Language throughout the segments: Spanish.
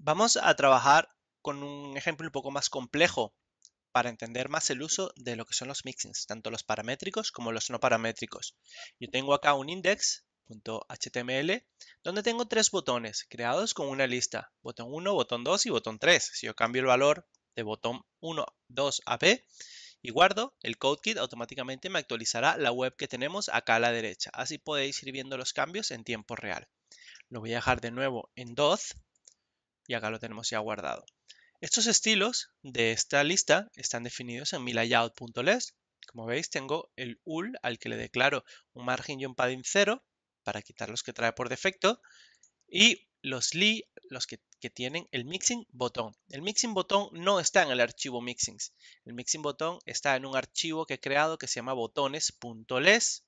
Vamos a trabajar con un ejemplo un poco más complejo para entender más el uso de lo que son los mixins, tanto los paramétricos como los no paramétricos. Yo tengo acá un index.html donde tengo tres botones creados con una lista, botón 1, botón 2 y botón 3. Si yo cambio el valor de botón 1, 2 a B y guardo, el CodeKit automáticamente me actualizará la web que tenemos acá a la derecha. Así podéis ir viendo los cambios en tiempo real. Lo voy a dejar de nuevo en 2 y acá lo tenemos ya guardado. Estos estilos de esta lista están definidos en mi layout.less. Como veis, tengo el UL al que le declaro un margen y un padding 0 para quitar los que trae por defecto y los li, los que tienen el mixing botón. El mixing botón no está en el archivo mixings. El mixing botón está en un archivo que he creado que se llama botones.less.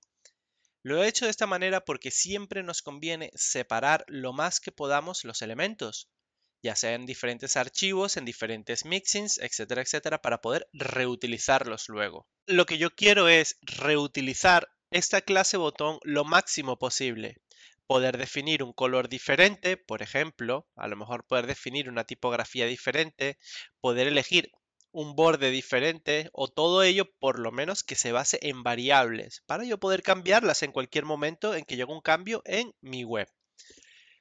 Lo he hecho de esta manera porque siempre nos conviene separar lo más que podamos los elementos, ya sea en diferentes archivos, en diferentes mixins, etcétera, etcétera, para poder reutilizarlos luego. Lo que yo quiero es reutilizar esta clase botón lo máximo posible. Poder definir un color diferente, por ejemplo, a lo mejor poder definir una tipografía diferente, poder elegir un borde diferente o todo ello por lo menos que se base en variables para yo poder cambiarlas en cualquier momento en que yo haga un cambio en mi web.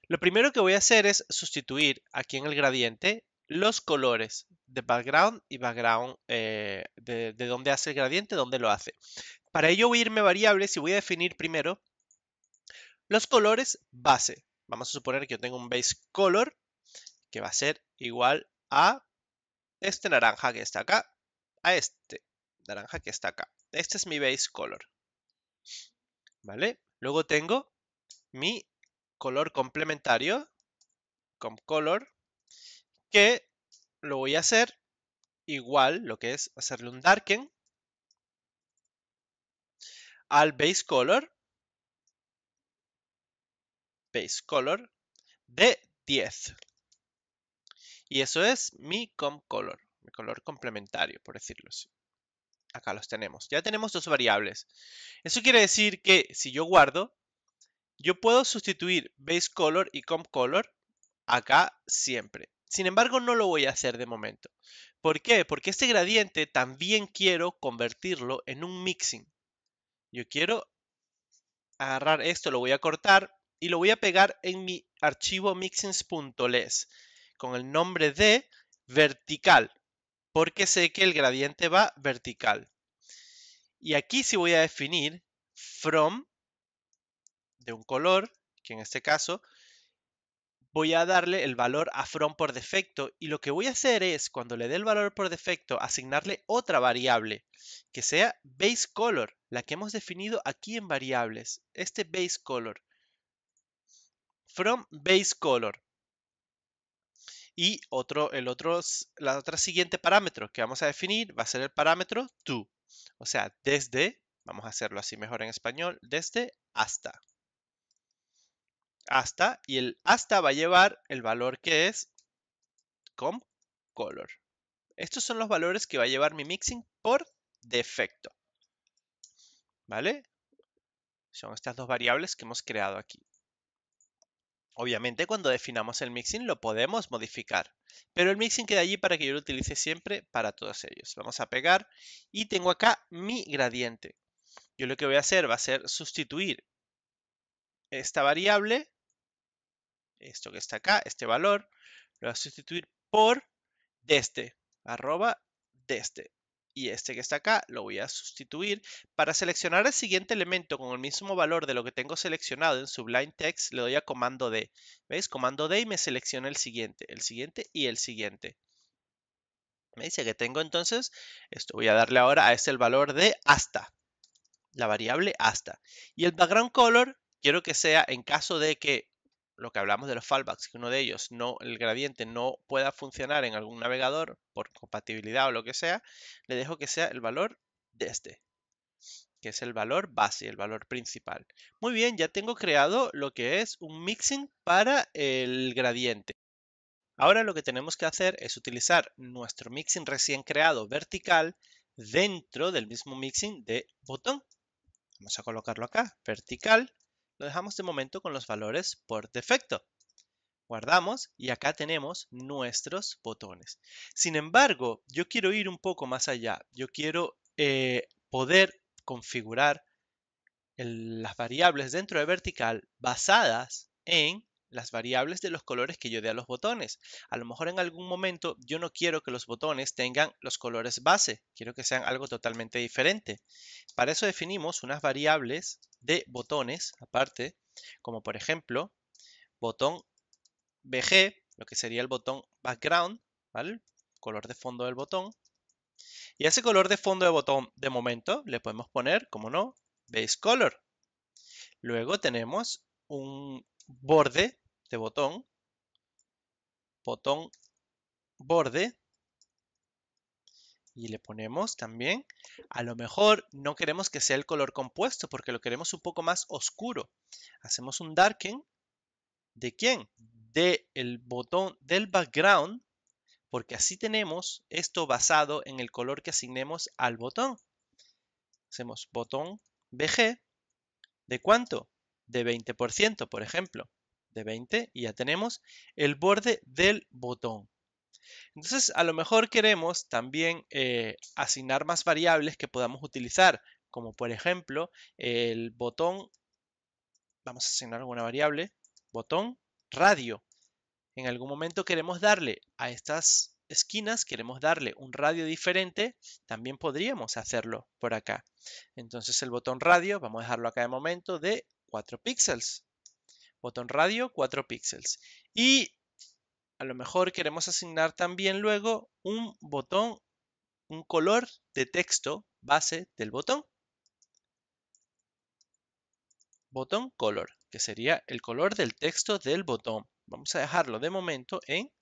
Lo primero que voy a hacer es sustituir aquí en el gradiente los colores de background y background de dónde hace el gradiente, dónde lo hace. Para ello voy a irme a variables y voy a definir primero los colores base. Vamos a suponer que yo tengo un base color que va a ser igual a este naranja que está acá, a este naranja que está acá. Este es mi base color. ¿Vale? Luego tengo mi color complementario, color, que lo voy a hacer igual, lo que es hacerle un darken al base color de 10. Y eso es mi color, mi color complementario, por decirlo así. Acá los tenemos. Ya tenemos dos variables. Eso quiere decir que si yo guardo, yo puedo sustituir base color y color acá siempre. Sin embargo, no lo voy a hacer de momento. ¿Por qué? Porque este gradiente también quiero convertirlo en un mixing. Yo quiero agarrar esto, lo voy a cortar y lo voy a pegar en mi archivo mixins.less con el nombre de vertical, porque sé que el gradiente va vertical. Y aquí sí voy a definir from de un color, que en este caso voy a darle el valor a from por defecto y lo que voy a hacer es, cuando le dé el valor por defecto, asignarle otra variable que sea base color, la que hemos definido aquí en variables, este base color, from base color. Y la otra siguiente parámetro que vamos a definir va a ser el parámetro to, o sea, desde, vamos a hacerlo así mejor en español, desde hasta. Hasta, y el hasta va a llevar el valor que es color. Estos son los valores que va a llevar mi mixing por defecto. ¿Vale? Son estas dos variables que hemos creado aquí. Obviamente cuando definamos el mixing lo podemos modificar, pero el mixing queda allí para que yo lo utilice siempre para todos ellos. Vamos a pegar y tengo acá mi gradiente. Yo lo que voy a hacer va a ser sustituir esta variable, esto que está acá, este valor, lo voy a sustituir por desde, arroba desde. Y este que está acá lo voy a sustituir. Para seleccionar el siguiente elemento con el mismo valor de lo que tengo seleccionado en Sublime Text, le doy a comando D. ¿Veis? Comando D y me selecciona el siguiente y el siguiente. Me dice que tengo entonces, esto voy a darle ahora a este el valor de hasta, la variable hasta. Y el background color quiero que sea en caso de que lo que hablamos de los fallbacks, que uno de ellos el gradiente no pueda funcionar en algún navegador por compatibilidad o lo que sea, le dejo que sea el valor de este, que es el valor base, el valor principal. Muy bien, ya tengo creado lo que es un mixing para el gradiente. Ahora lo que tenemos que hacer es utilizar nuestro mixing recién creado vertical dentro del mismo mixing de botón. Vamos a colocarlo acá, vertical. Lo dejamos de momento con los valores por defecto. Guardamos y acá tenemos nuestros botones. Sin embargo, yo quiero ir un poco más allá. Yo quiero poder configurar las variables dentro de vertical basadas en las variables de los colores que yo dé a los botones. A lo mejor en algún momento yo no quiero que los botones tengan los colores base, quiero que sean algo totalmente diferente. Para eso definimos unas variables de botones aparte, como por ejemplo botón BG, lo que sería el botón background, ¿vale? Color de fondo del botón. Y a ese color de fondo de botón, de momento, le podemos poner, como no, base color. Luego tenemos un borde de botón borde, y le ponemos también, a lo mejor no queremos que sea el color compuesto porque lo queremos un poco más oscuro. Hacemos un darken, ¿de quién? De el botón del background, porque así tenemos esto basado en el color que asignemos al botón. Hacemos botón BG, ¿de cuánto? De 20%, por ejemplo. De 20 y ya tenemos el borde del botón. Entonces, a lo mejor queremos también asignar más variables que podamos utilizar, como por ejemplo el botón, vamos a asignar alguna variable, botón radio. En algún momento queremos darle a estas esquinas, queremos darle un radio diferente, también podríamos hacerlo por acá. Entonces el botón radio, vamos a dejarlo acá de momento de 4 píxeles. Botón radio, 4 píxeles. Y a lo mejor queremos asignar también luego un botón, un color de texto base del botón. Botón color, que sería el color del texto del botón. Vamos a dejarlo de momento en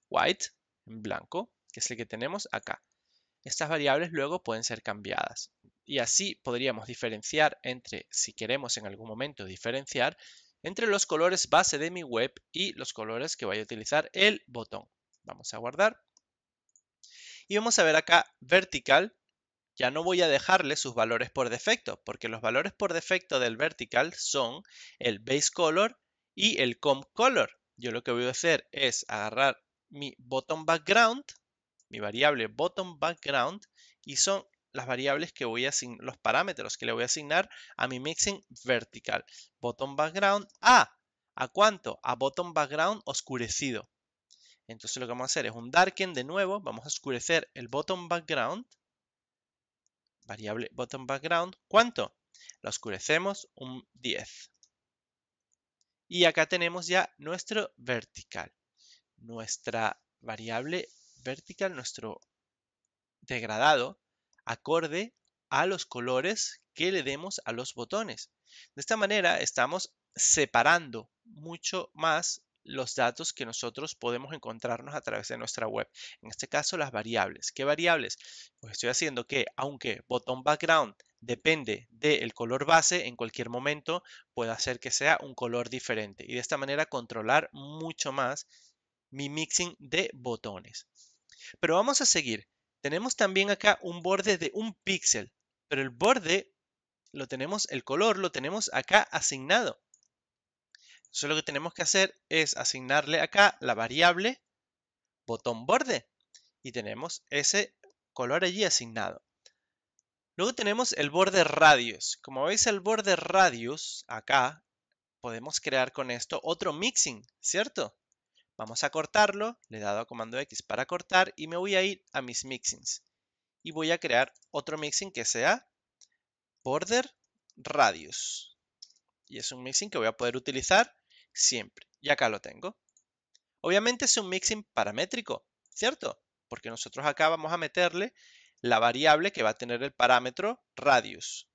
white, en blanco, que es el que tenemos acá. Estas variables luego pueden ser cambiadas. Y así podríamos diferenciar entre, si queremos en algún momento diferenciar, entre los colores base de mi web y los colores que vaya a utilizar el botón. Vamos a guardar. Y vamos a ver acá vertical. Ya no voy a dejarle sus valores por defecto, porque los valores por defecto del vertical son el base color y el comp color. Yo lo que voy a hacer es agarrar mi bottom background, mi variable bottom background, y son las variables que voy a asignar, los parámetros que le voy a asignar a mi mixing vertical. Bottom background ¿a cuánto? A bottom background oscurecido. Entonces lo que vamos a hacer es un darken de nuevo, vamos a oscurecer el bottom background, variable bottom background, ¿cuánto? La oscurecemos un 10. Y acá tenemos ya nuestro vertical, nuestra variable vertical, nuestro degradado, acorde a los colores que le demos a los botones. De esta manera estamos separando mucho más los datos que nosotros podemos encontrarnos a través de nuestra web. En este caso, las variables. ¿Qué variables? Pues estoy haciendo que, aunque botón background depende del color base, en cualquier momento puedo hacer que sea un color diferente y de esta manera controlar mucho más mi mixing de botones. Pero vamos a seguir. Tenemos también acá un borde de un píxel, pero el borde lo tenemos, el color lo tenemos acá asignado. Entonces lo que tenemos que hacer es asignarle acá la variable botón borde y tenemos ese color allí asignado. Luego tenemos el borde radius. Como veis, el borde radius acá podemos crear con esto otro mixing, ¿cierto? Vamos a cortarlo, le he dado a comando X para cortar y me voy a ir a mis mixings. Y voy a crear otro mixing que sea border radius. Y es un mixing que voy a poder utilizar siempre. Y acá lo tengo. Obviamente es un mixing paramétrico, ¿cierto? Porque nosotros acá vamos a meterle la variable que va a tener el parámetro radius.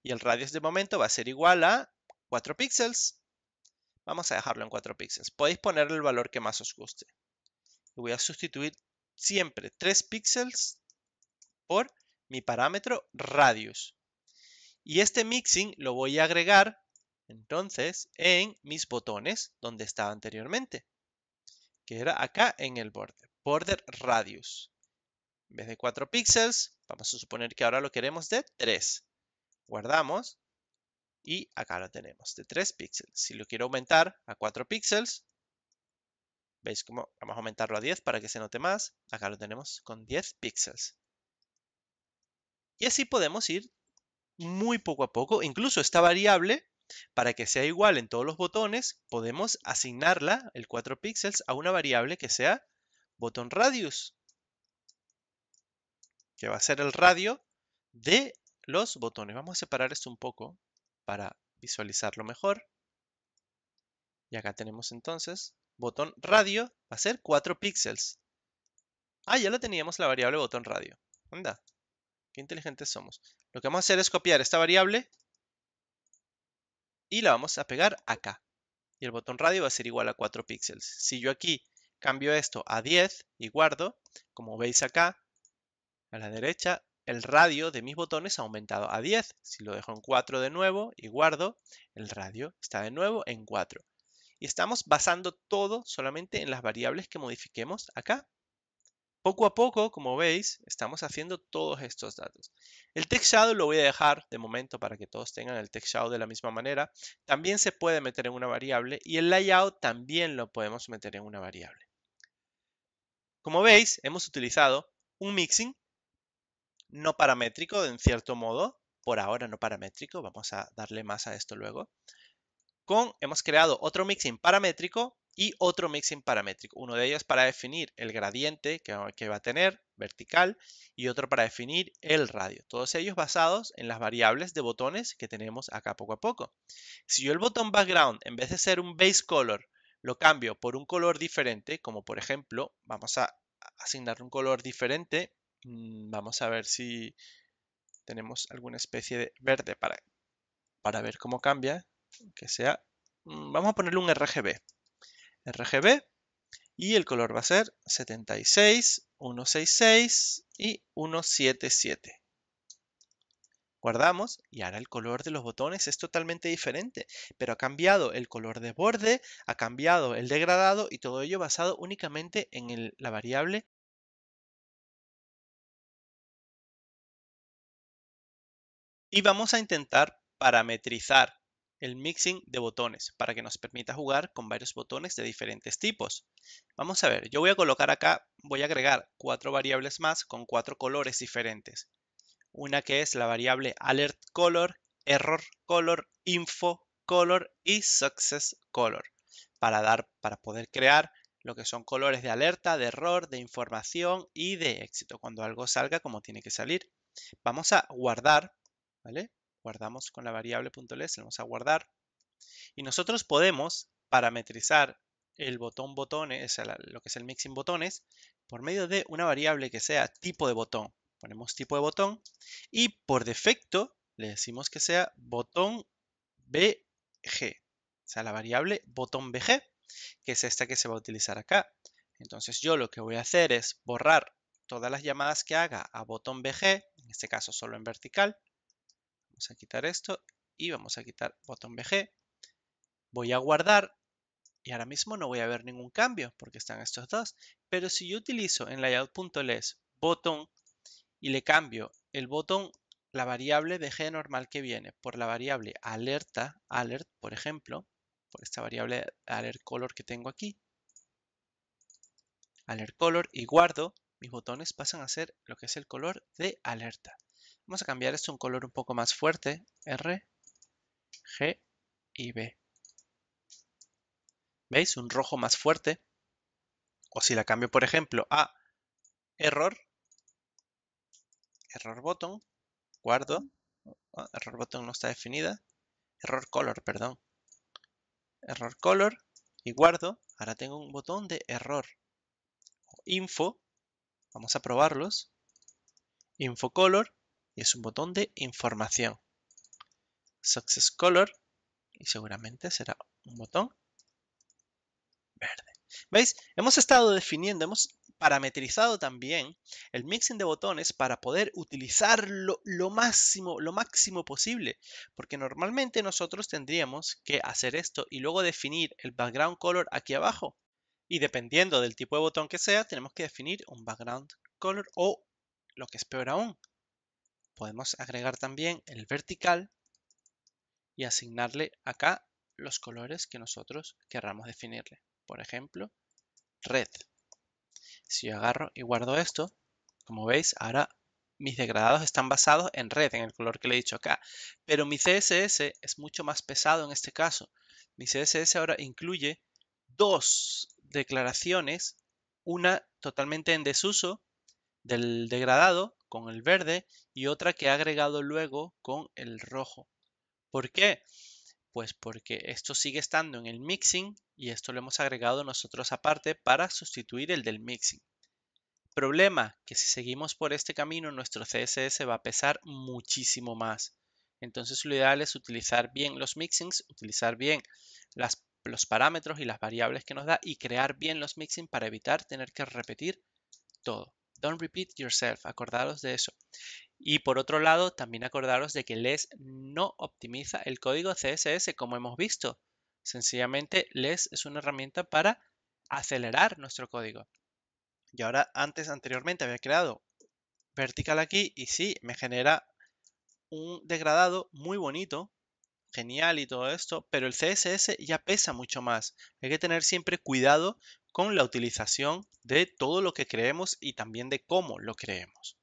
Y el radius de momento va a ser igual a 4 píxeles. Vamos a dejarlo en 4 píxeles. Podéis ponerle el valor que más os guste. Y voy a sustituir siempre 3 píxeles por mi parámetro radius. Y este mixing lo voy a agregar entonces en mis botones donde estaba anteriormente, que era acá en el borde, border radius. En vez de 4 píxeles, vamos a suponer que ahora lo queremos de 3. Guardamos y acá lo tenemos de 3 píxeles. Si lo quiero aumentar a 4 píxeles, ¿Veis cómo? Vamos a aumentarlo a 10 para que se note más. Acá lo tenemos con 10 píxeles. Y así podemos ir muy poco a poco. Incluso esta variable, para que sea igual en todos los botones, podemos asignarla, el 4 píxeles, a una variable que sea botón radius, que va a ser el radio de los botones. Vamos a separar esto un poco para visualizarlo mejor. Y acá tenemos entonces, botón radio va a ser 4 píxeles. Ah, ya la teníamos la variable botón radio. Anda, qué inteligentes somos. Lo que vamos a hacer es copiar esta variable y la vamos a pegar acá. Y el botón radio va a ser igual a 4 píxeles. Si yo aquí cambio esto a 10 y guardo, como veis acá, a la derecha, el radio de mis botones ha aumentado a 10. Si lo dejo en 4 de nuevo y guardo, el radio está de nuevo en 4. Y estamos basando todo solamente en las variables que modifiquemos acá. Poco a poco, como veis, estamos haciendo todos estos datos. El text shadow lo voy a dejar de momento para que todos tengan el text shadow de la misma manera. También se puede meter en una variable y el layout también lo podemos meter en una variable. Como veis, hemos utilizado un mixing no paramétrico en cierto modo. Por ahora no paramétrico, vamos a darle más a esto luego. Hemos creado otro mixing paramétrico y otro mixing paramétrico. Uno de ellos para definir el gradiente que va a tener, vertical, y otro para definir el radio. Todos ellos basados en las variables de botones que tenemos acá poco a poco. Si yo el botón background, en vez de ser un base color, lo cambio por un color diferente, como por ejemplo, vamos a asignarle un color diferente. Vamos a ver si tenemos alguna especie de verde para ver cómo cambia. Que sea, vamos a ponerle un RGB y el color va a ser 76, 166 y 177. Guardamos y ahora el color de los botones es totalmente diferente, pero ha cambiado el color de borde, ha cambiado el degradado y todo ello basado únicamente en la variable. Y vamos a intentar parametrizar el mixing de botones para que nos permita jugar con varios botones de diferentes tipos. Vamos a ver, yo voy a colocar acá, voy a agregar 4 variables más con 4 colores diferentes. Una que es la variable alert color, error color, info color y success color para poder crear lo que son colores de alerta, de error, de información y de éxito cuando algo salga como tiene que salir. Vamos a guardar, ¿vale? Guardamos con la variable .ls, vamos a guardar y nosotros podemos parametrizar el botón botones, lo que es el mixing botones, por medio de una variable que sea tipo de botón. Ponemos tipo de botón y por defecto le decimos que sea botón BG, o sea, la variable botón BG, que es esta que se va a utilizar acá. Entonces yo lo que voy a hacer es borrar todas las llamadas que haga a botón BG, en este caso solo en vertical. Vamos a quitar esto y vamos a quitar botón BG. Voy a guardar y ahora mismo no voy a ver ningún cambio porque están estos dos. Pero si yo utilizo en layout.ls botón y le cambio el botón, la variable BG normal que viene por la variable alerta, alert, por ejemplo, por esta variable alert color que tengo aquí, alert color, y guardo, mis botones pasan a ser lo que es el color de alerta. Vamos a cambiar esto a un color un poco más fuerte, R, G y B. ¿Veis? Un rojo más fuerte. O si la cambio, por ejemplo, a error, error button, guardo. Error button no está definida. Error color, perdón. Error color y guardo. Ahora tengo un botón de error. Info, vamos a probarlos. Info color y es un botón de información. Success color y seguramente será un botón verde. ¿Veis? Hemos estado definiendo, hemos parametrizado también el mixing de botones para poder utilizarlo lo máximo posible, porque normalmente nosotros tendríamos que hacer esto y luego definir el background color aquí abajo. Y dependiendo del tipo de botón que sea, tenemos que definir un background color o, lo que es peor aún, podemos agregar también el vertical y asignarle acá los colores que nosotros querramos definirle. Por ejemplo, red. Si yo agarro y guardo esto, como veis, ahora mis degradados están basados en red, en el color que le he dicho acá. Pero mi CSS es mucho más pesado en este caso. Mi CSS ahora incluye dos declaraciones, una totalmente en desuso del degradado con el verde y otra que ha agregado luego con el rojo. ¿Por qué? Pues porque esto sigue estando en el mixing y esto lo hemos agregado nosotros aparte para sustituir el del mixing. Problema, que si seguimos por este camino nuestro CSS va a pesar muchísimo más. Entonces lo ideal es utilizar bien los mixings, utilizar bien los parámetros y las variables que nos da y crear bien los mixing para evitar tener que repetir todo. Don't repeat yourself, acordaros de eso. Y por otro lado, también acordaros de que LESS no optimiza el código CSS como hemos visto. Sencillamente LESS es una herramienta para acelerar nuestro código. Y ahora anteriormente había creado vertical aquí y sí, me genera un degradado muy bonito, genial y todo esto, pero el CSS ya pesa mucho más. Hay que tener siempre cuidado con la utilización de todo lo que creemos y también de cómo lo creemos.